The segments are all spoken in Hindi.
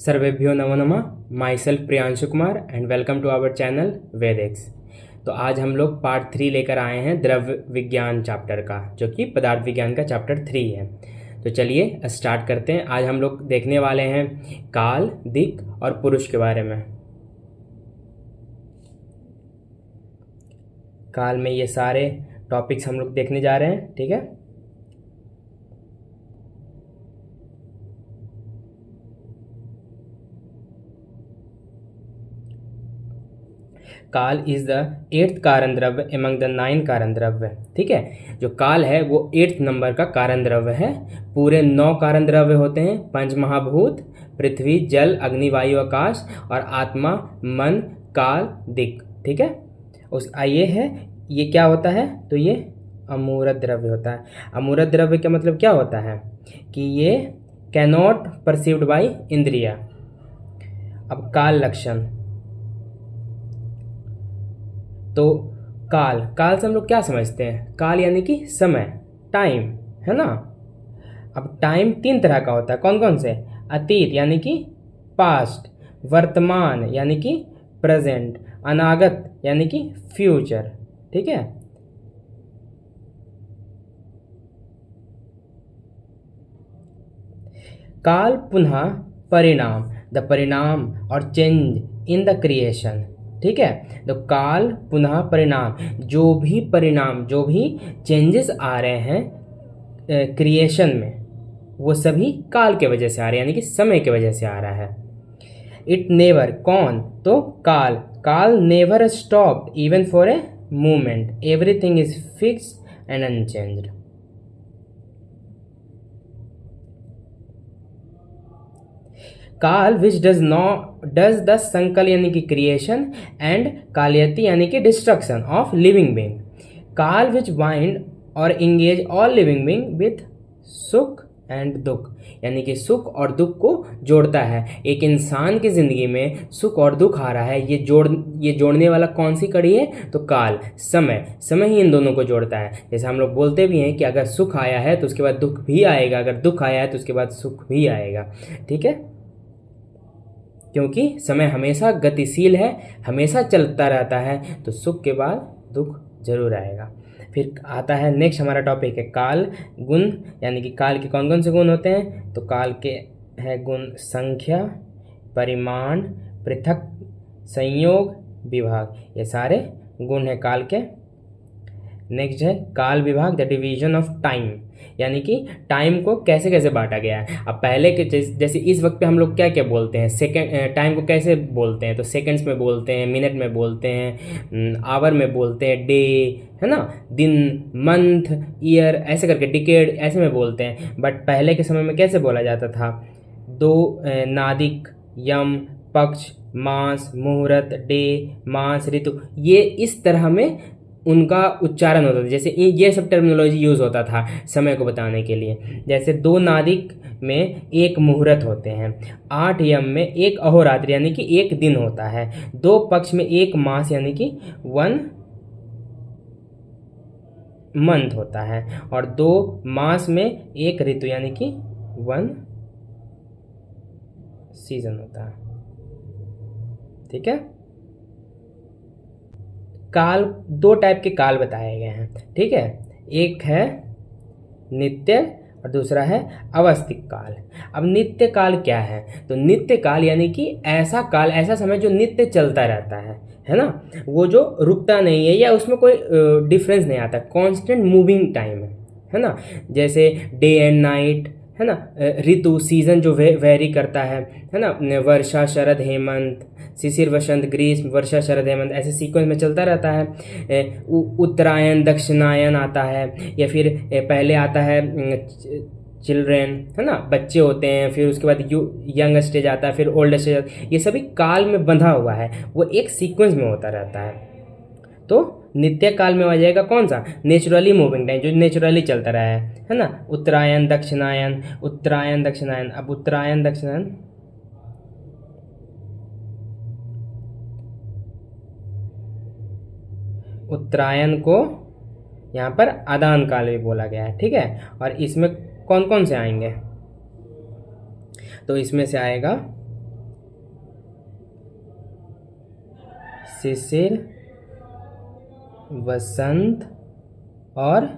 सर्वेभ्यो नमो नमः। Myself Priyanshu Kumar and welcome to our channel Vedex. तो आज हम लोग पार्ट 3 लेकर आए हैं द्रव्य विज्ञान चैप्टर का, जो कि पदार्थ विज्ञान का चैप्टर 3 है। तो चलिए स्टार्ट करते हैं। आज हम लोग देखने वाले हैं काल, दिक् और पुरुष के बारे में। काल में ये सारे टॉपिक्स हम लोग देखने जा रहे हैं, ठीक है। काल इज द 8th कारण द्रव्य एमंग द 9 कारण द्रव्य, ठीक है। जो काल है वो 8th नंबर का कारण द्रव्य है। पूरे 9 कारण द्रव्य होते हैं, पंच महाभूत, पृथ्वी, जल, अग्नि, वायु, आकाश और आत्मा, मन, काल, दिक्, ठीक है। उस आइए है ये क्या होता है, तो ये अमूर्त द्रव्य होता है। अमूर्त द्रव्य का मतलब क्या होता है कि ये कैनॉट परसीव्ड बाय इंद्रिया। अब काल लक्षण, तो काल से हम लोग क्या समझते हैं? काल यानी कि समय, टाइम, है ना। अब टाइम 3 तरह का होता है, कौन कौन से? अतीत यानी कि पास्ट, वर्तमान यानी कि प्रेजेंट, अनागत यानी कि फ्यूचर, ठीक है। काल पुनः परिणाम, द परिणाम और चेंज इन द क्रिएशन, ठीक है। तो काल पुनः परिणाम, जो भी चेंजेस आ रहे हैं क्रिएशन में, वो सभी काल के वजह से आ रहे हैं, यानी कि समय के वजह से आ रहा है। इट नेवर, कौन? तो काल never stopped even for a moment, everything is fixed and unchanged. काल विच डज द संकल यानी कि क्रिएशन एंड कालयति यानी कि डिस्ट्रक्शन ऑफ लिविंग बीइंग। काल विच बाइंड और engage all living being with सुख एंड दुख, यानी कि सुख और दुख को जोड़ता है। एक इंसान की जिंदगी में सुख और दुख आ रहा है, ये जोड़ने वाला कौन सी कड़ी है? तो काल, समय ही इन दोनों को जोड़ता है। जैसे हम लोग बोलते भी हैं कि अगर सुख आया है तो उसके बाद दुख भी आएगा, अगर दुख आया है तो उसके बाद सुख भी आएगा, ठीक है। क्योंकि समय हमेशा गतिशील है, हमेशा चलता रहता है, तो सुख के बाद दुख जरूर आएगा। फिर आता है नेक्स्ट, हमारा टॉपिक है काल गुण, यानी कि काल के कौन कौन से गुण होते हैं? तो काल के है गुण संख्या, परिमाण, पृथक, संयोग, विभाग, ये सारे गुण हैं काल के। नेक्स्ट है काल विभाग, द डिवीजन ऑफ टाइम, यानी कि टाइम को कैसे कैसे बांटा गया है। अब पहले के जैसे इस वक्त पे हम लोग क्या क्या बोलते हैं, सेकंड टाइम को कैसे बोलते हैं? तो सेकंड्स में बोलते हैं, मिनट में बोलते हैं, आवर में बोलते हैं, डे, है ना, दिन, मंथ, ईयर, ऐसे करके डिकेड, ऐसे में बोलते हैं। बट पहले के समय में कैसे बोला जाता था? 2 नादिक, यम, पक्ष, मास, मुहूर्त, डे, मास, ऋतु, ये इस तरह में उनका उच्चारण होता था। जैसे ये सब टर्मिनोलॉजी यूज़ होता था समय को बताने के लिए। जैसे 2 नादिक में 1 मुहूर्त होते हैं, 8 यम में 1 अहोरात्र यानी कि 1 दिन होता है, 2 पक्ष में 1 मास यानी कि 1 मंथ होता है, और 2 मास में 1 ऋतु यानी कि 1 सीजन होता है, ठीक है। काल 2 टाइप के काल बताए गए हैं, ठीक है। एक है नित्य और दूसरा है अवस्थिक काल। अब नित्य काल क्या है? तो नित्य काल यानी कि ऐसा काल, ऐसा समय जो नित्य चलता रहता है ना, वो जो रुकता नहीं है या उसमें कोई डिफरेंस नहीं आता, कांस्टेंट मूविंग टाइम है ना। जैसे डे एंड नाइट, है ना, ऋतु, सीजन जो वेरी करता है ना, वर्षा, शरद, हेमंत, शिशिर, वसंत, ग्रीष्म, वर्षा, शरद, हेमंत, ऐसे सीक्वेंस में चलता रहता है। उत्तरायण, दक्षिणायन आता है, या फिर पहले आता है चिल्ड्रेन, है ना, बच्चे होते हैं, फिर उसके बाद यंग स्टेज आता है, फिर ओल्ड स्टेज आता है। ये सभी काल में बंधा हुआ है, वो एक सीक्वेंस में होता रहता है। तो नित्य काल में आ जाएगा कौन सा? नेचुरली मूविंग टाइम, जो नेचुरली चलता रहा है ना। उत्तरायण, दक्षिणायन, उत्तरायण, दक्षिणायन। अब उत्तरायण, दक्षिणायन, उत्तरायण को यहाँ पर आदान काल भी बोला गया है, ठीक है। और इसमें कौन कौन से आएंगे? तो इसमें से आएगा शिशिर, वसंत और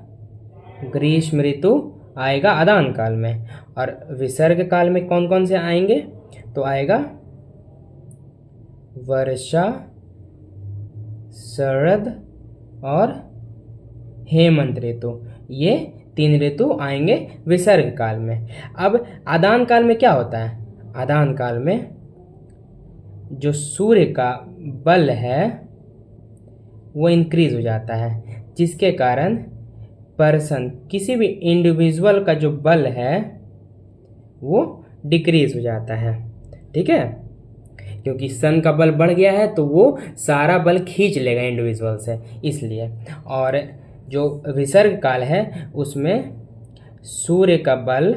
ग्रीष्म ऋतु आएगा आदान काल में। और विसर्ग काल में कौन कौन से आएंगे? तो आएगा वर्षा, शरद और हेमंत ऋतु। ये 3 ऋतु आएंगे विसर्ग काल में। अब आदान काल में क्या होता है? आदान काल में जो सूर्य का बल है वो इंक्रीज हो जाता है, जिसके कारण पर्सन, किसी भी इंडिविजुअल का जो बल है वो डिक्रीज हो जाता है। ठीक है, क्योंकि सन का बल बढ़ गया है तो वो सारा बल खींच लेगा इंडिविजुअल से, इसलिए। और जो विसर्ग काल है उसमें सूर्य का बल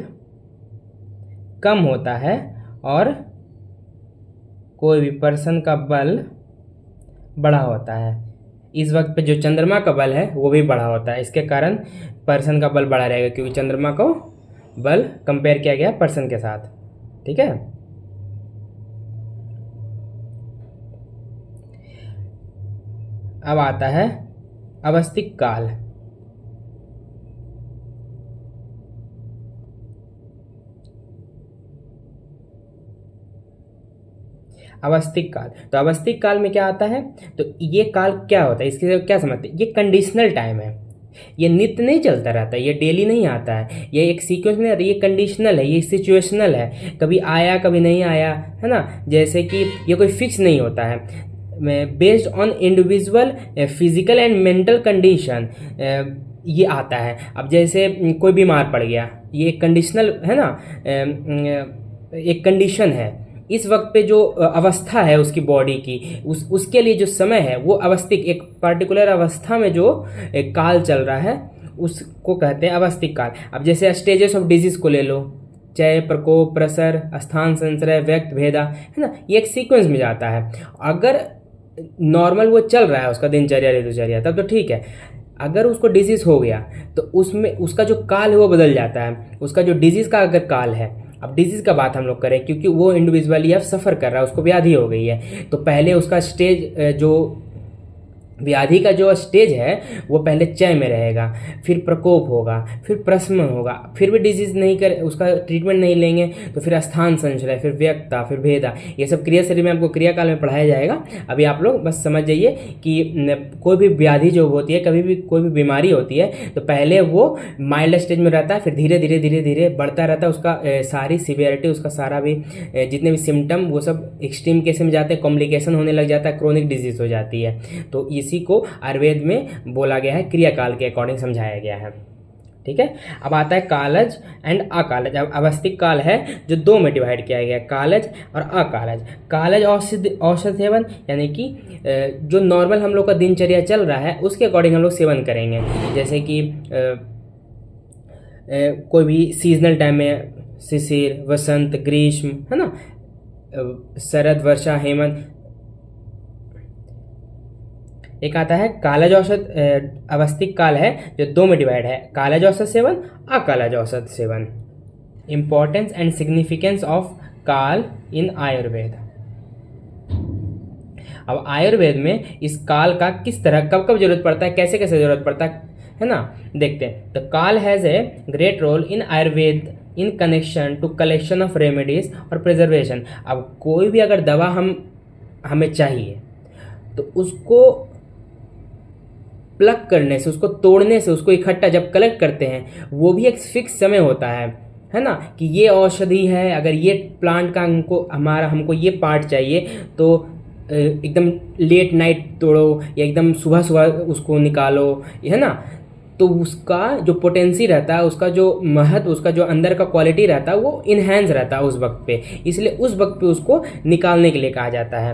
कम होता है और कोई भी पर्सन का बल बढ़ा होता है। इस वक्त पे जो चंद्रमा का बल है वो भी बढ़ा होता है, इसके कारण पर्सन का बल बढ़ा रहेगा, क्योंकि चंद्रमा को बल कंपेयर किया गया पर्सन के साथ। ठीक है, अब आता है अवस्थिक काल। अवस्थिक काल, तो अवस्थिक काल में क्या आता है? तो ये काल क्या होता है, इसके क्या समझते हैं? ये कंडीशनल टाइम है, ये नित्य नहीं चलता रहता है, ये डेली नहीं आता है, ये एक सीक्वेंस में आता है, ये कंडीशनल है, ये सिचुएशनल है, कभी आया कभी नहीं आया, है ना। जैसे कि ये कोई फिक्स नहीं होता है, based on individual physical and mental condition ये आता है। अब जैसे कोई बीमार पड़ गया, ये एक कंडीशनल है ना, एक कंडीशन है। इस वक्त पे जो अवस्था है उसकी बॉडी की, उसके लिए जो समय है वो अवस्थिक, एक पर्टिकुलर अवस्था में जो एक काल चल रहा है उसको कहते हैं अवस्थिक काल। अब जैसे स्टेजेस ऑफ डिजीज को ले लो, चय, प्रकोप, प्रसर, स्थान, संश्रय, व्यक्त, भेदा, है ना, ये एक सीक्वेंस में जाता है। अगर नॉर्मल वो चल रहा है उसका दिनचर्या ऋतुचर्या तब तो ठीक है, अगर उसको डिजीज हो गया तो उसमें उसका जो काल है वो बदल जाता है। उसका जो डिजीज का अगर काल है, अब डिजीज का बात हम लोग करें क्योंकि वो इंडिविजुअली अब सफ़र कर रहा है, उसको व्याधि हो गई है, तो पहले उसका स्टेज जो व्याधि का जो स्टेज है वो पहले चय में रहेगा, फिर प्रकोप होगा, फिर प्रशमन होगा, फिर भी डिजीज नहीं कर, उसका ट्रीटमेंट नहीं लेंगे तो फिर स्थान संशय, फिर व्यक्ता, फिर भेदा, ये सब क्रिया शरीर में आपको क्रियाकाल में पढ़ाया जाएगा। अभी आप लोग बस समझ जाइए कि कोई भी व्याधि जो होती है, कभी भी कोई भी बीमारी होती है तो पहले वो माइल्ड स्टेज में रहता है, फिर धीरे धीरे धीरे धीरे बढ़ता रहता है, उसका सारी सिवियरिटी, उसका सारा भी जितने भी सिम्टम वो सब एक्सट्रीम केस में जाते हैं, कॉम्प्लिकेशन होने लग जाता है, क्रोनिक डिजीज हो जाती है। तो इसी को आयुर्वेद में बोला गया है, क्रियाकाल के अकॉर्डिंग समझाया गया है। ठीक है, अब आता है कालज एंड अकालज। अब अवस्थिक काल है जो 2 में डिवाइड किया गया है, कालज और अकालज। कालज औषध सेवन, यानी कि जो नॉर्मल हम लोग का दिनचर्या चल रहा है उसके अकॉर्डिंग हम लोग सेवन करेंगे। जैसे कि कोई भी सीजनल टाइम में शिशिर, वसंत, ग्रीष्म, है ना, शरद, वर्षा, हेमंत। एक आता है कालज औषध, अवस्थिक काल है जो 2 में डिवाइड है, कालज औषध सेवन, अकालज औषध seven. Importance and significance of काल इन आयुर्वेद। अब आयुर्वेद में इस काल का किस तरह, कब कब जरूरत पड़ता है, कैसे कैसे जरूरत पड़ता है ना, देखते हैं। तो काल has a great role in Ayurveda in connection to collection of remedies और प्रिजर्वेशन। अब कोई भी अगर दवा हमें चाहिए तो उसको प्लग करने से, उसको तोड़ने से, उसको इकट्ठा जब कलेक्ट करते हैं वो भी एक फिक्स समय होता है ना, कि ये औषधि है, अगर ये प्लांट का हमको ये पार्ट चाहिए तो एकदम लेट नाइट तोड़ो या एकदम सुबह सुबह उसको निकालो, है ना। तो उसका जो पोटेंसी रहता है, उसका जो महत्व, उसका जो अंदर का क्वालिटी रहता है वो इन्हेंस रहता है उस वक्त पे, इसलिए उस वक्त पे उसको निकालने के लिए कहा जाता है।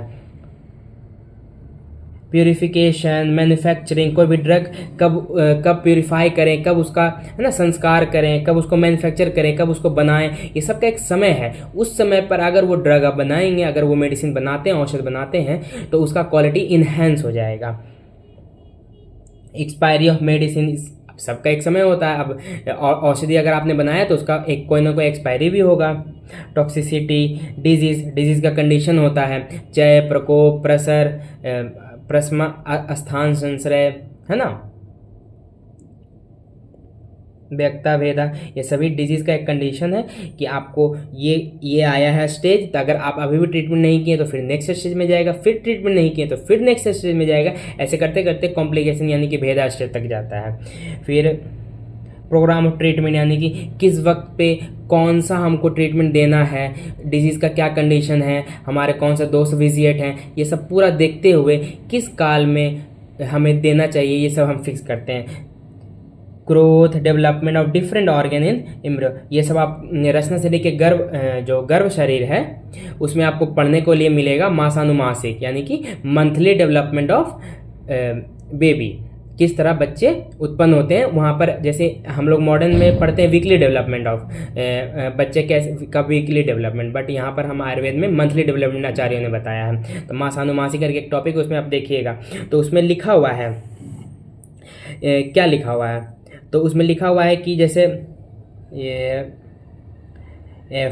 प्यूरिफिकेशन, मैन्युफैक्चरिंग, कोई भी ड्रग कब प्यूरिफाई करें, कब उसका, है ना, संस्कार करें, कब उसको मैन्युफैक्चर करें, कब उसको बनाएं, ये सब का एक समय है। उस समय पर अगर वो ड्रग आप बनाएंगे, अगर वो मेडिसिन बनाते हैं, औषध बनाते हैं, तो उसका क्वालिटी इन्हेंस हो जाएगा। एक्सपायरी ऑफ मेडिसिन, सबका एक समय होता है। अब औषधि अगर आपने बनाया तो उसका एक कोई ना कोई एक्सपायरी भी होगा। टॉक्सिसिटी, डिजीज का कंडीशन होता है, चय, प्रकोप, प्रसर, प्रश्न स्थान संश्रय, है ना, व्यक्ता भेदा, ये सभी डिजीज़ का एक कंडीशन है कि आपको ये आया है स्टेज, तो अगर आप अभी भी ट्रीटमेंट नहीं किए तो फिर नेक्स्ट स्टेज में जाएगा, फिर ट्रीटमेंट नहीं किए तो फिर नेक्स्ट स्टेज में जाएगा, ऐसे करते करते कॉम्प्लिकेशन यानी कि भेदा स्टेज तक जाता है। फिर प्रोग्राम ऑफ ट्रीटमेंट यानी कि किस वक्त पे कौन सा हमको ट्रीटमेंट देना है, डिजीज़ का क्या कंडीशन है, हमारे कौन सा दोस्त विजिएट हैं, ये सब पूरा देखते हुए किस काल में हमें देना चाहिए, ये सब हम फिक्स करते हैं। Growth development of different organ in embryo, ये सब आप रचना से लेके जो गर्भ शरीर है उसमें आपको पढ़ने को लिए मिलेगा। मासानुमासिक यानी कि मंथली डेवलपमेंट ऑफ बेबी, किस तरह बच्चे उत्पन्न होते हैं, वहाँ पर जैसे हम लोग मॉडर्न में पढ़ते हैं वीकली डेवलपमेंट ऑफ बच्चे कैसे कब वीकली डेवलपमेंट, बट यहाँ पर हम आयुर्वेद में मंथली डेवलपमेंट आचार्यों ने बताया है। तो मासानुमासिक करके एक टॉपिक उसमें आप देखिएगा, तो उसमें लिखा हुआ है क्या लिखा हुआ है, तो उसमें लिखा हुआ है कि जैसे ये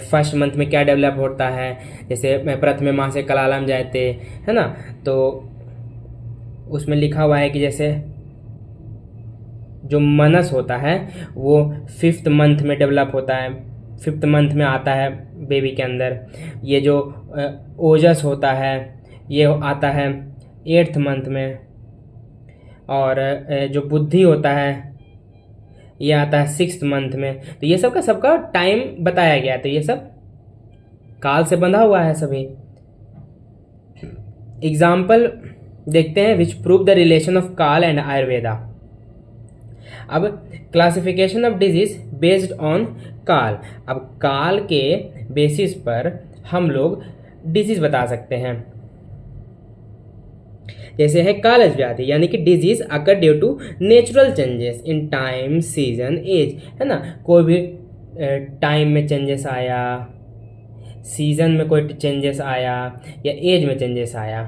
फर्स्ट मंथ में क्या डेवलप होता है, जैसे प्रथम माह से कलालम जाते, है ना, तो उसमें लिखा हुआ है कि जैसे जो मनस होता है वो 5th मंथ में डेवलप होता है, 5th मंथ में आता है बेबी के अंदर। ये जो ओजस होता है ये आता है 8th मंथ में, और जो बुद्धि होता है ये आता है 6th मंथ में। तो ये सब का सबका टाइम बताया गया है, तो ये सब काल से बंधा हुआ है सभी। एग्जाम्पल देखते हैं विच प्रूव द रिलेशन ऑफ काल एंड आयुर्वेदा। अब classification of disease based on काल, अब काल के बेसिस पर हम लोग डिजीज बता सकते हैं। जैसे है कालज व्याधि यानी कि disease occur due to natural changes in time season age, है ना, कोई भी टाइम में चेंजेस आया, सीजन में कोई चेंजेस आया या एज में चेंजेस आया,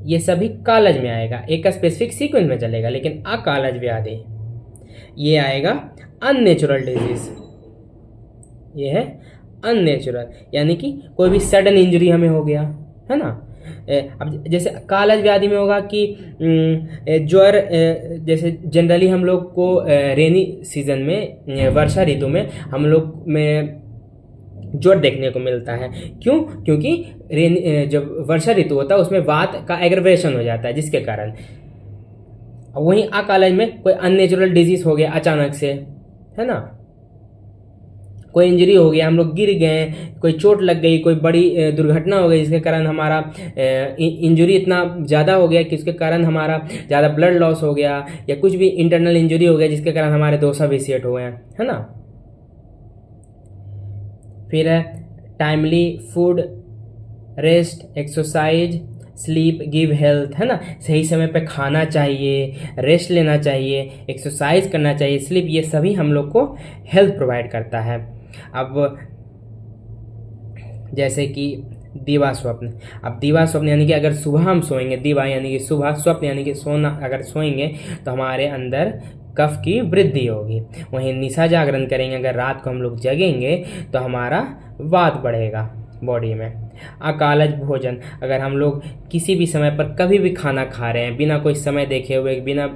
ये सभी कालज में आएगा, एक स्पेसिफिक सीक्वेंस में चलेगा। लेकिन अकालज व्याधि ये आएगा अननेचुरल डिजीज, ये है अननेचुरल, यानी कि कोई भी सडन इंजरी हमें हो गया, है ना। अब जैसे कालज व्याधि में होगा कि ज्वर, जैसे जनरली हम लोग को रेनी सीजन में, वर्षा ऋतु में हम लोग में ज्वर देखने को मिलता है। क्यों? क्योंकि जब वर्षा ऋतु होता है उसमें वात का एग्रवेशन हो जाता है, जिसके कारण। वहीं अकालज में कोई अननेचुरल डिजीज हो गया अचानक से, है ना, कोई इंजरी हो गया, हम लोग गिर गए, कोई चोट लग गई, कोई बड़ी दुर्घटना हो गई जिसके कारण हमारा इंजरी इतना ज़्यादा हो गया कि उसके कारण हमारा ज़्यादा ब्लड लॉस हो गया, या कुछ भी इंटरनल इंजरी हो गया जिसके कारण हमारे दोषा विसिएट हो गए, है ना। फिर है timely food, rest, exercise, sleep give health, है ना, सही समय पे खाना चाहिए, रेस्ट लेना चाहिए, एक्सरसाइज करना चाहिए, स्लीप, ये सभी हम लोग को हेल्थ प्रोवाइड करता है। अब जैसे कि दीवा स्वप्न, अब दीवा स्वप्न यानी कि अगर सुबह हम सोएंगे, दीवा यानी कि सुबह, स्वप्न यानी कि सोना, अगर सोएंगे तो हमारे अंदर कफ की वृद्धि होगी। वहीं निशा जागरण करेंगे, अगर रात को हम लोग जगेंगे तो हमारा वात बढ़ेगा बॉडी में। अकालज भोजन, अगर हम लोग किसी भी समय पर कभी भी खाना खा रहे हैं बिना कोई समय देखे हुए, बिना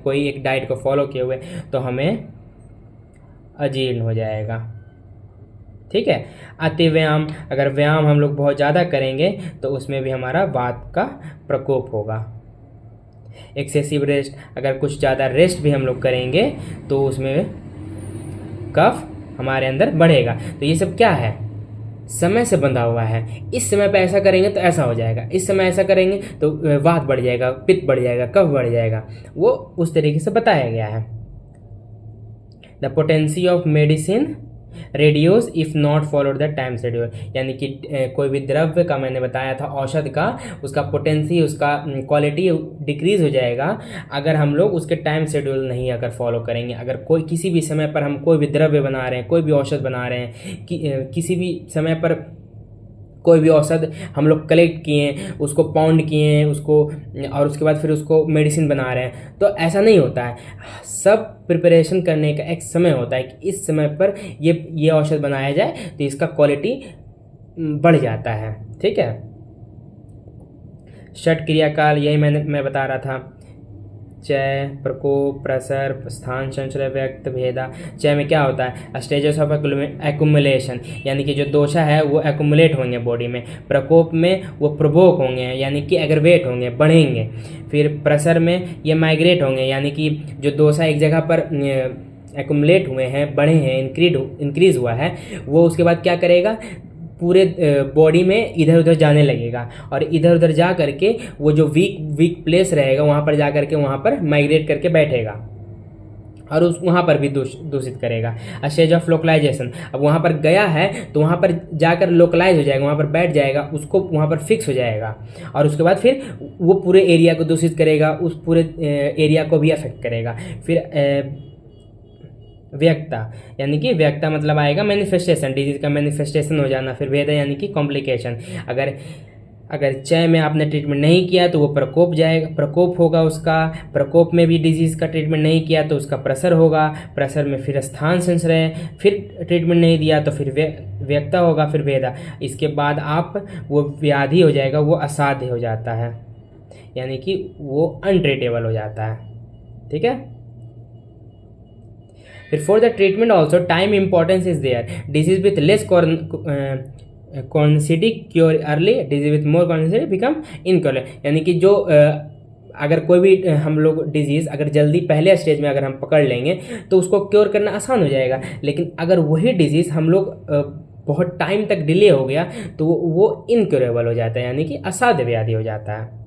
कोई एक डाइट को फॉलो किए हुए, तो हमें अजीर्ण हो जाएगा, ठीक है। अति व्यायाम, अगर व्यायाम हम लोग बहुत ज़्यादा करेंगे तो उसमें भी हमारा वात का प्रकोप होगा। एक्सेसिव रेस्ट, अगर कुछ ज़्यादा रेस्ट भी हम लोग करेंगे तो उसमें कफ हमारे अंदर बढ़ेगा। तो ये सब क्या है? समय से बंधा हुआ है। इस समय पे ऐसा करेंगे तो ऐसा हो जाएगा, इस समय ऐसा करेंगे तो वात बढ़ जाएगा, पित्त बढ़ जाएगा, कफ बढ़ जाएगा, वो उस तरीके से बताया गया है। The potency of medicine reduce if not followed the time schedule, यानी कि कोई भी द्रव्य का मैंने बताया था, औषध का, उसका पोटेंसी, उसका क्वालिटी डिक्रीज हो जाएगा अगर हम लोग उसके टाइम शेड्यूल नहीं अगर फॉलो करेंगे। अगर कोई किसी भी समय पर हम कोई भी द्रव्य बना रहे हैं, कोई भी औषध बना रहे हैं, किसी भी समय पर कोई भी औषध हम लोग कलेक्ट किए, उसको पाउंड किए, उसको, और उसके बाद फिर उसको मेडिसिन बना रहे हैं, तो ऐसा नहीं होता है। सब प्रिपरेशन करने का एक समय होता है कि इस समय पर ये औषध बनाया जाए तो इसका क्वालिटी बढ़ जाता है, ठीक है। षट क्रियाकाल, यही मैं बता रहा था। चय, प्रकोप, प्रसर, स्थान संचय, व्यक्त, भेदा। चय में क्या होता है, स्टेजेस ऑफ एक्यूमुलेशन, यानी कि जो दोषा है वो एक्यूमुलेट होंगे बॉडी में। प्रकोप में वो प्रोवोक होंगे, यानी कि एग्रवेट होंगे, बढ़ेंगे। फिर प्रसर में ये माइग्रेट होंगे, यानी कि जो दोषा एक जगह पर एक्यूमुलेट हुए हैं, बढ़े हैं, इंक्रीज हुआ है, वो उसके बाद क्या करेगा, पूरे बॉडी में इधर उधर जाने लगेगा, और इधर उधर जा करके वो जो वीक प्लेस रहेगा वहाँ पर जा करके वहाँ पर माइग्रेट करके बैठेगा और उस वहाँ पर भी दूषित करेगा। स्टेज ऑफ लोकलाइजेशन, अब वहाँ पर गया है तो वहाँ पर जाकर लोकलाइज हो जाएगा, वहाँ पर बैठ जाएगा, उसको वहाँ पर फिक्स हो जाएगा, और उसके बाद फिर वो पूरे एरिया को दूषित करेगा, उस पूरे एरिया को भी अफेक्ट करेगा। फिर व्यक्ता, यानी कि व्यक्ता मतलब आएगा मैनिफेस्टेशन, डिजीज का मैनिफेस्टेशन हो जाना। फिर भेदा यानी कि कॉम्प्लिकेशन, अगर चय में आपने ट्रीटमेंट नहीं किया तो वो प्रकोप जाएगा, प्रकोप होगा उसका। प्रकोप में भी डिजीज़ का ट्रीटमेंट नहीं किया तो उसका प्रसर होगा, प्रसर में फिर स्थान संचय, फिर ट्रीटमेंट नहीं दिया तो फिर व्यक्ता होगा, फिर भेदा। इसके बाद आप वो व्याधि हो जाएगा, वो असाध्य हो जाता है, यानी कि वो अनट्रीटेबल हो जाता है। ठीक है। फिर for the treatment also time importance is there, disease with less कॉन्सिडी cure early, disease with more कॉन्सिडी बिकम इनक्योर, यानी कि जो अगर कोई भी हम लोग डिजीज़ अगर जल्दी पहले स्टेज में अगर हम पकड़ लेंगे तो उसको क्योर करना आसान हो जाएगा, लेकिन अगर वही डिजीज़ हम लोग बहुत टाइम तक डिले हो गया तो वो इनक्योरेबल हो जाता है, यानी कि असाध्य व्याधि हो जाता है।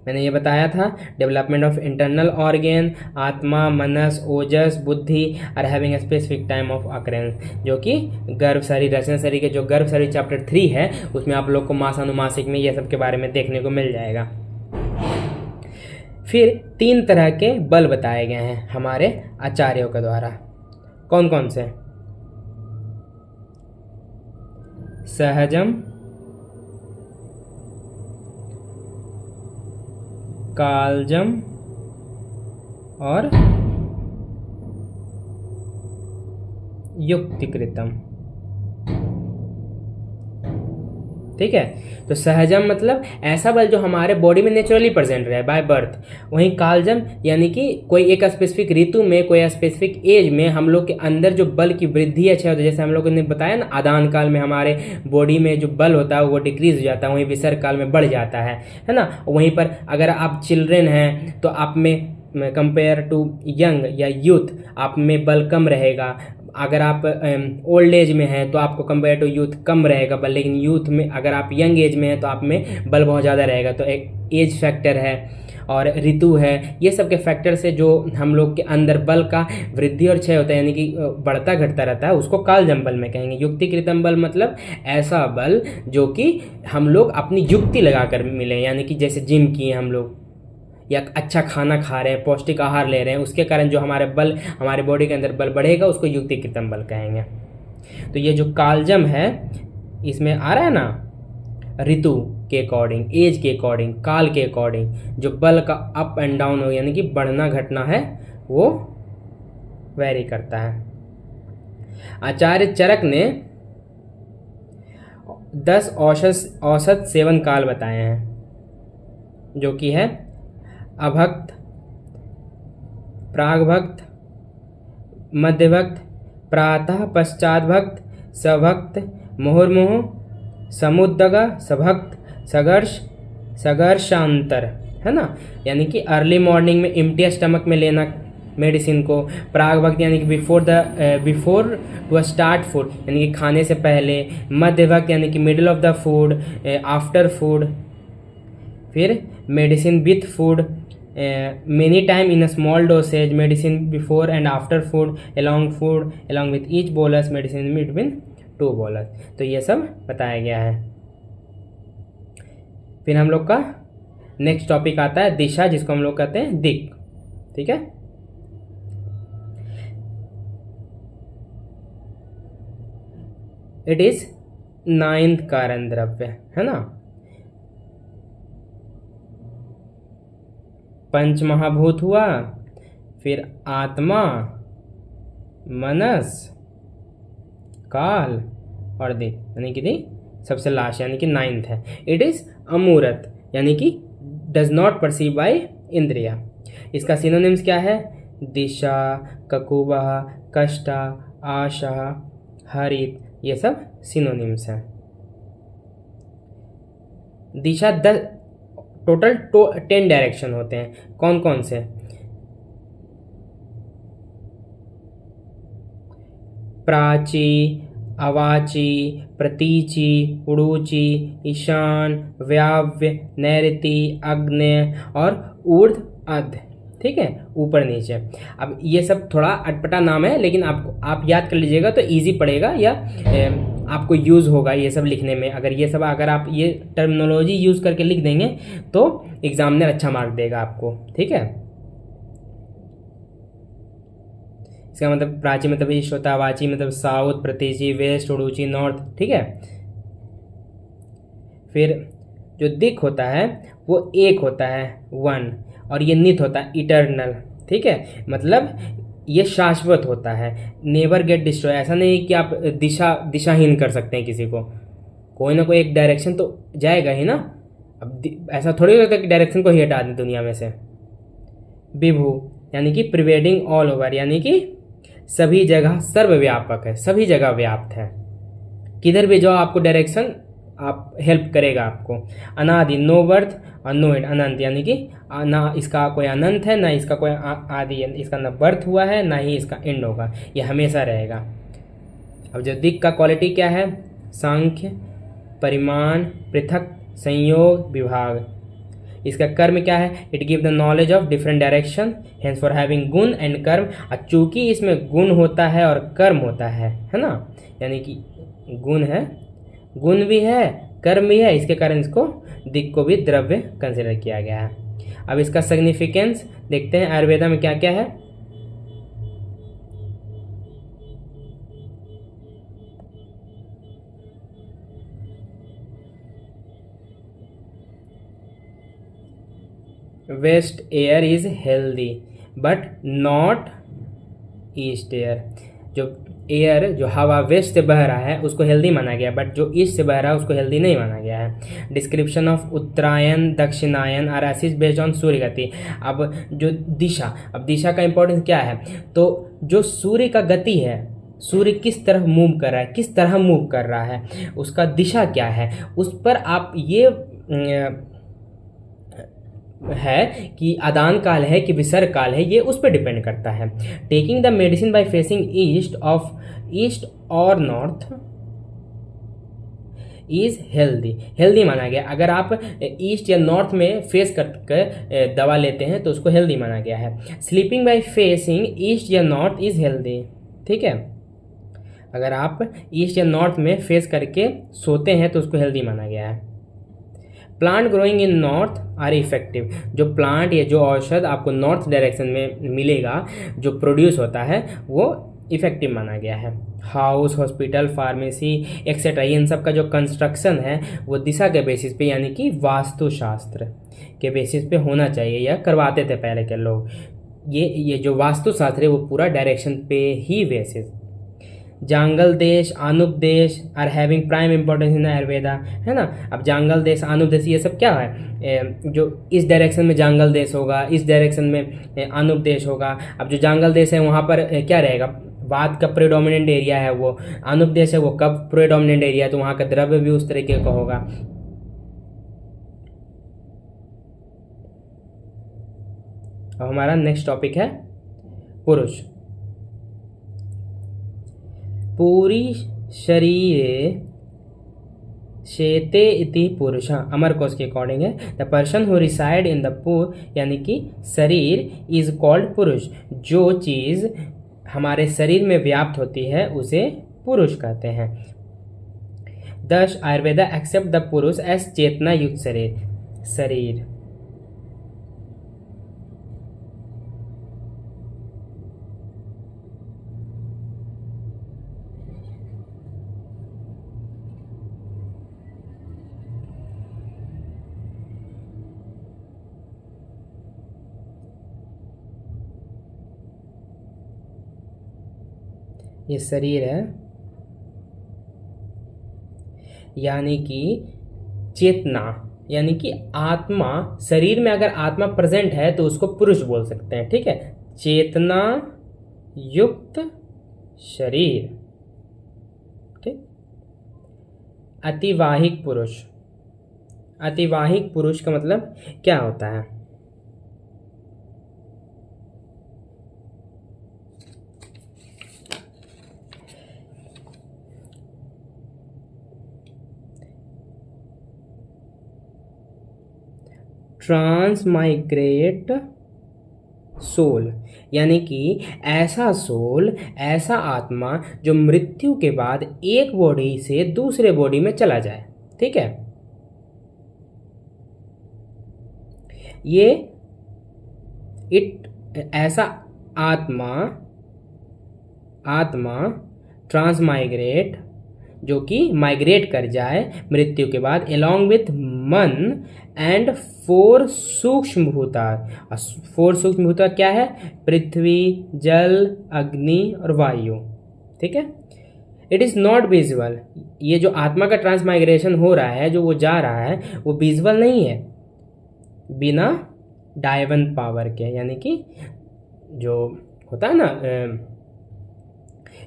मैंने ये बताया था डेवलपमेंट ऑफ इंटरनल ऑर्गेन, आत्मा, मनस, ओजस, बुद्धि are having specific time of occurrence, जो कि गर्भ शरीर, रचना शरीर के जो गर्भ शरीर चैप्टर 3 है उसमें आप लोग को मासानुमासिक में ये सब के बारे में देखने को मिल जाएगा। फिर 3 तरह के बल बताए गए हैं हमारे आचार्यों के द्वारा, कौन कौन से, सहजम, कालजम और युक्तिकृतम। ठीक है, तो सहजम मतलब ऐसा बल जो हमारे बॉडी में नेचुरली प्रेजेंट रहे बाय बर्थ। वहीं कालजम यानी कि कोई एक स्पेसिफिक ऋतु में, कोई स्पेसिफिक एज में हम लोग के अंदर जो बल की वृद्धि अच्छी होती है, जैसे हम लोगों ने बताया ना, आदान काल में हमारे बॉडी में जो बल होता है वो डिक्रीज हो जाता है, वहीं विसर्ग काल में बढ़ जाता है ना। वहीं पर अगर आप चिल्ड्रेन हैं तो आप में कंपेयर टू यंग या यूथ आप में बल कम रहेगा। अगर आप ओल्ड एज में हैं तो आपको कंपेयर टू यूथ कम रहेगा बल, लेकिन यूथ में अगर आप यंग एज में हैं तो आप में बल बहुत ज़्यादा रहेगा। तो एक एज फैक्टर है और ऋतु है, ये सब के फैक्टर से जो हम लोग के अंदर बल का वृद्धि और क्षय होता है, यानी कि बढ़ता घटता रहता है, उसको कालजम बल में कहेंगे। युक्तिकृतम बल मतलब ऐसा बल जो कि हम लोग अपनी युक्ति लगा कर मिले, यानी कि जैसे जिम किए हम लोग या अच्छा खाना खा रहे हैं, पौष्टिक आहार ले रहे हैं, उसके कारण जो हमारे बल, हमारे बॉडी के अंदर बल बढ़ेगा, उसको युक्तिकृतम बल कहेंगे। तो ये जो कालजम है इसमें आ रहा है ना, ऋतु के अकॉर्डिंग, एज के अकॉर्डिंग, काल के अकॉर्डिंग जो बल का अप एंड डाउन हो, यानी कि बढ़ना घटना है, वो वेरी करता है। आचार्य चरक ने 10 औसत सेवन काल बताए हैं, जो कि है अभक्त, प्रागभक्त, मध्यभक्त, प्रातः पश्चात भक्त, सभक्त, मुहुर्मुहु, समुद्दग, सभक्त, सगर्षांतर, है ना, यानी कि अर्ली मॉर्निंग में एम्प्टी स्टमक में लेना मेडिसिन को। प्रागभक्त यानी कि बिफोर टू स्टार्ट फूड, यानी कि खाने से पहले। मध्यभक्त यानी कि middle of the food, after food. फिर medicine with food, many time in a small dosage, medicine before and after food, along with each bolus, medicine in between 2 bolus। तो ये सब बताया गया है। फिर हम लोग का नेक्स्ट टॉपिक आता है दिशा, जिसको हम लोग कहते हैं दिक। ठीक है, इट इज 9th कारण द्रव्य, है ना। पंच महाभूत हुआ, फिर आत्मा, मनस, काल और दिक, यानी कि सबसे लास्ट यानी कि नाइन्थ है। इट इज़ अमूर्त यानी कि डज नॉट परसीव बाय इंद्रिया। इसका सिनोनिम्स क्या है? दिशा, ककुबह, कष्टा, आशा, हरित, ये सब सिनोनिम्स हैं। दिशा 10 टोटल 10 डायरेक्शन होते हैं। कौन कौन से? प्राची, अवाची, प्रतीची, उड़ूची, ईशान, व्याव्य, नैऋति, आग्नेय और ऊर्ध्व अध। ठीक है, ऊपर नीचे। अब ये सब थोड़ा अटपटा नाम है, लेकिन आप याद कर लीजिएगा तो इजी पड़ेगा, या आपको यूज़ होगा ये सब लिखने में। अगर आप ये टर्मिनोलॉजी यूज़ करके लिख देंगे तो एग्जामिनर अच्छा मार्क देगा आपको। ठीक है, इसका मतलब प्राची मतलब ईस्ट होता है, वाची मतलब साउथ, प्रतीची वेस्ट, उड़ूची नॉर्थ। ठीक है, फिर जो दिक होता है वो एक होता है, वन, और ये नित होता है, इटर्नल। ठीक है, मतलब ये शाश्वत होता है, नेवर गेट डिस्ट्रॉय। ऐसा नहीं कि आप दिशाहीन कर सकते हैं किसी को, कोई ना कोई एक डायरेक्शन तो जाएगा ही ना। अब ऐसा थोड़ी होता है कि डायरेक्शन को ही हटा दें दुनिया में से। विभू यानी कि प्रिवेडिंग ऑल ओवर, यानी कि सभी जगह, सर्वव्यापक है, सभी जगह व्याप्त है। किधर भी जाओ आपको डायरेक्शन आप हेल्प करेगा आपको। अनादि, नो बर्थ और नो एंड, अनंत यानी कि ना इसका कोई अनंत है ना इसका कोई आदि है, इसका ना बर्थ हुआ है ना ही इसका एंड होगा, ये हमेशा रहेगा। अब जो दिक् का क्वालिटी क्या है? सांख्य, परिमाण, पृथक, संयोग, विभाग। इसका कर्म क्या है? It give the knowledge of different direction, hence for having गुण एंड कर्म। और चूंकि इसमें गुण होता है और कर्म होता है ना, यानी कि गुण है, गुण भी है, कर्म भी है, इसके कारण इसको दिक् को भी द्रव्य कंसिडर किया गया है। अब इसका सिग्निफिकेंस देखते हैं आयुर्वेदा में क्या क्या है। West air is healthy but not east air. जो एयर, जो हवा वेस्ट से बह रहा है उसको हेल्दी माना गया, बट जो ईस्ट से बह रहा है उसको हेल्दी नहीं माना गया है। डिस्क्रिप्शन ऑफ उत्तरायण, दक्षिणायन आर असिस्ट बेस्ड ऑन सूर्य गति। अब जो दिशा, अब दिशा का इंपॉर्टेंस क्या है? तो जो सूर्य का गति है, सूर्य किस तरफ मूव कर रहा है, किस तरह मूव कर रहा है, उसका दिशा क्या है, उस पर आप ये है कि आदान काल है कि विसर्ग काल है, ये उस पर डिपेंड करता है। Taking the medicine bye facing east और नॉर्थ इज हेल्दी माना गया। अगर आप ईस्ट या नॉर्थ में फेस करके दवा लेते हैं तो उसको हेल्दी माना गया है। स्लीपिंग बाय फेसिंग ईस्ट या नॉर्थ इज हेल्दी। ठीक है, अगर आप ईस्ट या नॉर्थ में फेस करके सोते हैं तो उसको हेल्दी माना गया है। Plant growing in north are effective. जो प्लांट या जो औषध आपको नॉर्थ डायरेक्शन में मिलेगा, जो प्रोड्यूस होता है, वो इफेक्टिव माना गया है। हाउस, हॉस्पिटल, फार्मेसी एक्सेट्रा, इन सब का जो कंस्ट्रक्शन है वो दिशा के बेसिस पे, यानी कि वास्तुशास्त्र के बेसिस पे होना चाहिए, या करवाते थे पहले के लोग। ये जो वास्तुशास्त्र है वो पूरा डायरेक्शन पे ही बेसिस। जांगल देश, आनुप देश are having prime importance in Ayurveda, है ना। अब जांगल देश, आनुप देश, ये सब क्या है? जो इस डायरेक्शन में जांगल देश होगा, इस डायरेक्शन में आनुप देश होगा। अब जो जांगल देश है वहाँ पर क्या रहेगा? वात का प्रेडोमिनेंट एरिया है वो। आनुप देश है वो कफ प्रेडोमिनेंट एरिया है, तो वहाँ का द्रव्य भी उस तरीके का होगा। अब हमारा नेक्स्ट टॉपिक है पुरुष। पूरी शरीरे शेते इति पुरुष, अमरकोश के अकॉर्डिंग है। The person who reside in the पूर, यानी कि शरीर, इज कॉल्ड पुरुष। जो चीज़ हमारे शरीर में व्याप्त होती है उसे पुरुष कहते हैं। दस आयुर्वेदा एक्सेप्ट द पुरुष एज चेतना युक्त शरीर। ये शरीर है, यानी कि चेतना, यानी कि आत्मा, शरीर में अगर आत्मा प्रेजेंट है तो उसको पुरुष बोल सकते हैं, ठीक है। चेतना युक्त शरीर, ठीक। अतिवाहिक पुरुष, अतिवाहिक पुरुष का मतलब क्या होता है? ट्रांसमाइग्रेट सोल, यानी कि ऐसा सोल, ऐसा आत्मा जो मृत्यु के बाद एक बॉडी से दूसरे बॉडी में चला जाए, ठीक है। ये ऐसा आत्मा, आत्मा ट्रांसमाइग्रेट, जो कि माइग्रेट कर जाए मृत्यु के बाद, एलॉन्ग विथ मन एंड 4 सूक्ष्म भूतार। 4 सूक्ष्म भूतार क्या है? पृथ्वी, जल, अग्नि और वायु, ठीक है। इट इज़ नॉट विजुअल, ये जो आत्मा का ट्रांसमाइग्रेशन हो रहा है, जो वो जा रहा है, वो विजुअल नहीं है, बिना डायवन पावर के, यानी कि जो होता है ना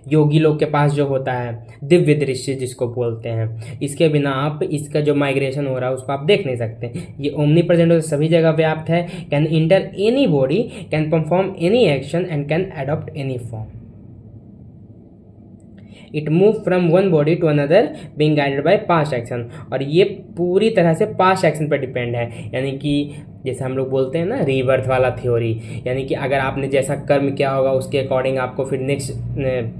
योगी लोग के पास जो होता है दिव्य दृश्य जिसको बोलते हैं, इसके बिना आप इसका जो माइग्रेशन हो रहा है उसको आप देख नहीं सकते। ये ओमनी प्रेजेंट हो, सभी जगह व्याप्त है, can enter any body, can perform any action and can adopt any form. It move from one body to another being guided by past action, और ये पूरी तरह से पास्ट एक्शन पर डिपेंड है, यानी कि जैसे हम लोग बोलते हैं ना रीबर्थ वाला थ्योरी, यानी कि अगर आपने जैसा कर्म किया होगा उसके अकॉर्डिंग आपको फिर नेक्स्ट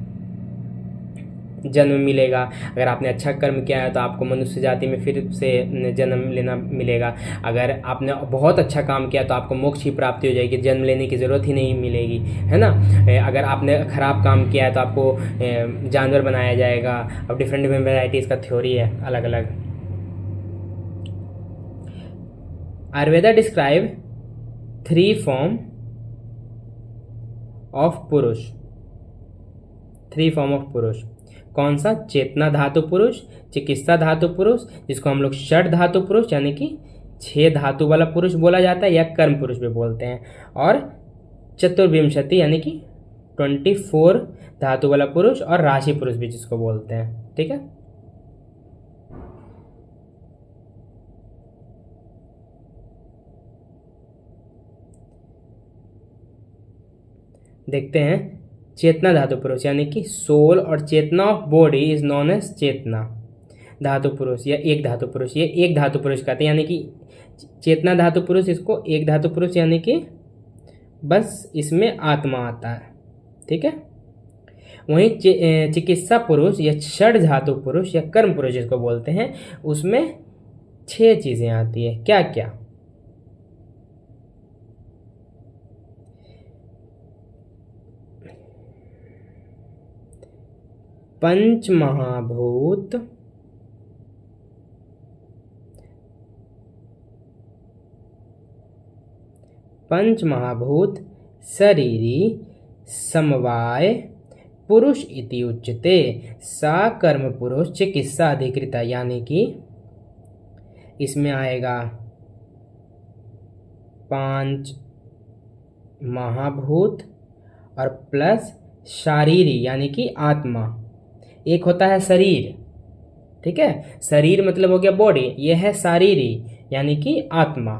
जन्म मिलेगा। अगर आपने अच्छा कर्म किया है तो आपको मनुष्य जाति में फिर से जन्म लेना मिलेगा। अगर आपने बहुत अच्छा काम किया तो आपको मोक्ष की प्राप्ति हो जाएगी, जन्म लेने की ज़रूरत ही नहीं मिलेगी, है ना। अगर आपने खराब काम किया है तो आपको जानवर बनाया जाएगा। अब डिफरेंट वेराइटीज़ का थ्योरी है अलग अलग। आयुर्वेदा डिस्क्राइब 3 फॉर्म ऑफ पुरुष, 3 फॉर्म ऑफ पुरुष। कौन सा? चेतना धातु पुरुष, चिकित्सा धातु पुरुष, जिसको हम लोग षड धातु पुरुष यानी कि 6 धातु वाला पुरुष बोला जाता है, या कर्म पुरुष भी बोलते हैं, और चतुर्विंशति यानी कि 24 धातु वाला पुरुष, और राशि पुरुष भी जिसको बोलते हैं, ठीक है। देखते हैं। चेतना धातु पुरुष यानी कि सोल और चेतना of body is known as चेतना धातु पुरुष या एक धातु पुरुष। ये एक धातु पुरुष कहते हैं, यानी कि चेतना धातु पुरुष, इसको एक धातु पुरुष यानी कि बस इसमें आत्मा आता है, ठीक है। वहीं चिकित्सा पुरुष या षड धातु पुरुष या कर्म पुरुष जिसको बोलते हैं, उसमें 6 चीज़ें आती है। क्या क्या? पंच महाभूत, पंच महाभूत शरीरी समवाय पुरुष इति उच्यते। सा कर्म पुरुष चिकित्सा अधिकृता, यानी कि इसमें आएगा 5 महाभूत और प्लस शारीरी यानी कि आत्मा। एक होता है शरीर, ठीक है, शरीर मतलब हो गया बॉडी, ये है शारीरी यानी कि आत्मा,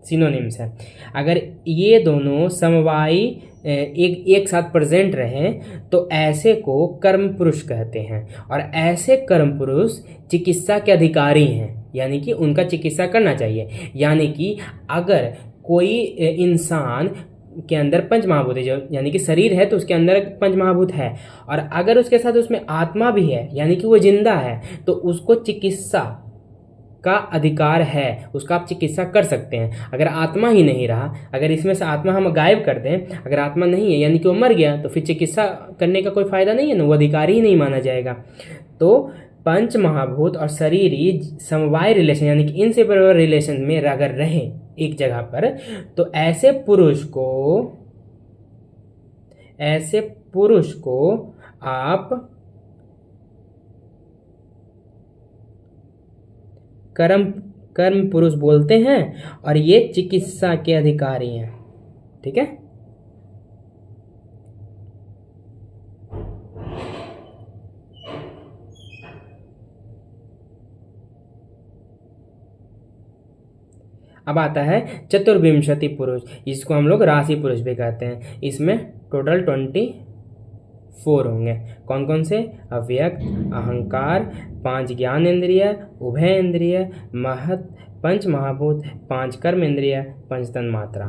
सिनोनिम्स है। अगर ये दोनों समवायी एक साथ प्रेजेंट रहें तो ऐसे को कर्म पुरुष कहते हैं, और ऐसे कर्म पुरुष चिकित्सा के अधिकारी हैं, यानी कि उनका चिकित्सा करना चाहिए। यानी कि अगर कोई इंसान के अंदर पंच महाभूत है, जो यानी कि शरीर है तो उसके अंदर पंच महाभूत है, और अगर उसके साथ उसमें आत्मा भी है यानी कि वो जिंदा है, तो उसको चिकित्सा का अधिकार है, उसका आप चिकित्सा कर सकते हैं। अगर आत्मा ही नहीं रहा, अगर इसमें से आत्मा हम गायब कर दें, अगर आत्मा नहीं है यानी कि वो मर गया, तो फिर चिकित्सा करने का कोई फायदा नहीं है ना, वो अधिकारी ही नहीं माना जाएगा। तो पंच महाभूत और शरीरी समवाय रिलेशन यानी कि इनसेपरेबल रिलेशन में अगर रहे एक जगह पर, तो ऐसे पुरुष को आप कर्म कर्म पुरुष बोलते हैं और ये चिकित्सा के अधिकारी हैं। ठीक है। अब आता है चतुर्विंशति पुरुष, जिसको हम लोग राशि पुरुष भी कहते हैं। इसमें टोटल 24 होंगे। कौन कौन से? अव्यक्त, अहंकार, 5 ज्ञान इंद्रिय, उभय इंद्रिय, महत, 5 महाभूत, 5 कर्म इंद्रिय, 5 तन्मात्रा।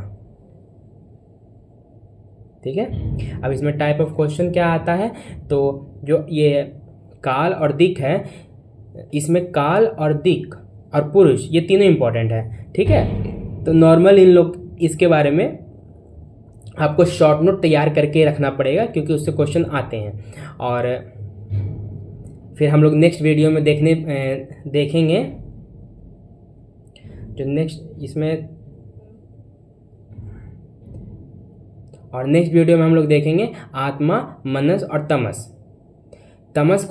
ठीक है। अब इसमें टाइप ऑफ क्वेश्चन क्या आता है? तो जो ये काल और दिक् है, इसमें काल और दिक् और पुरुष ये तीनों इंपॉर्टेंट है। ठीक है। तो नॉर्मल इन लोग इसके बारे में आपको शॉर्ट नोट तैयार करके रखना पड़ेगा, क्योंकि उससे क्वेश्चन आते हैं। और फिर हम लोग नेक्स्ट वीडियो में देखेंगे जो नेक्स्ट वीडियो में हम लोग देखेंगे आत्मा, मनस और तमस। तमस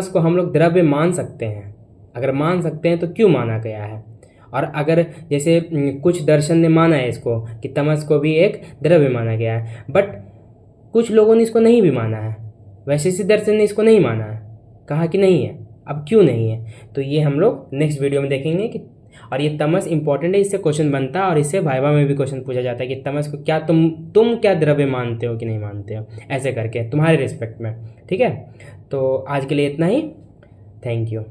को हम लोग द्रव्य मान सकते हैं? अगर मान सकते हैं तो क्यों माना गया है? और अगर जैसे कुछ दर्शन ने माना है इसको कि तमस को भी एक द्रव्य माना गया है, बट कुछ लोगों ने इसको नहीं भी माना है। वैशेषिक दर्शन ने इसको नहीं माना है, कहा कि नहीं है। अब क्यों नहीं है? तो ये हम लोग नेक्स्ट वीडियो में देखेंगे कि और ये तमस इंपॉर्टेंट है, इससे क्वेश्चन बनता है और इससे वाइवा में भी क्वेश्चन पूछा जाता है कि तमस को क्या तुम क्या द्रव्य मानते हो कि नहीं मानते हो, ऐसे करके तुम्हारे रिस्पेक्ट में। ठीक है। तो आज के लिए इतना ही। Thank you.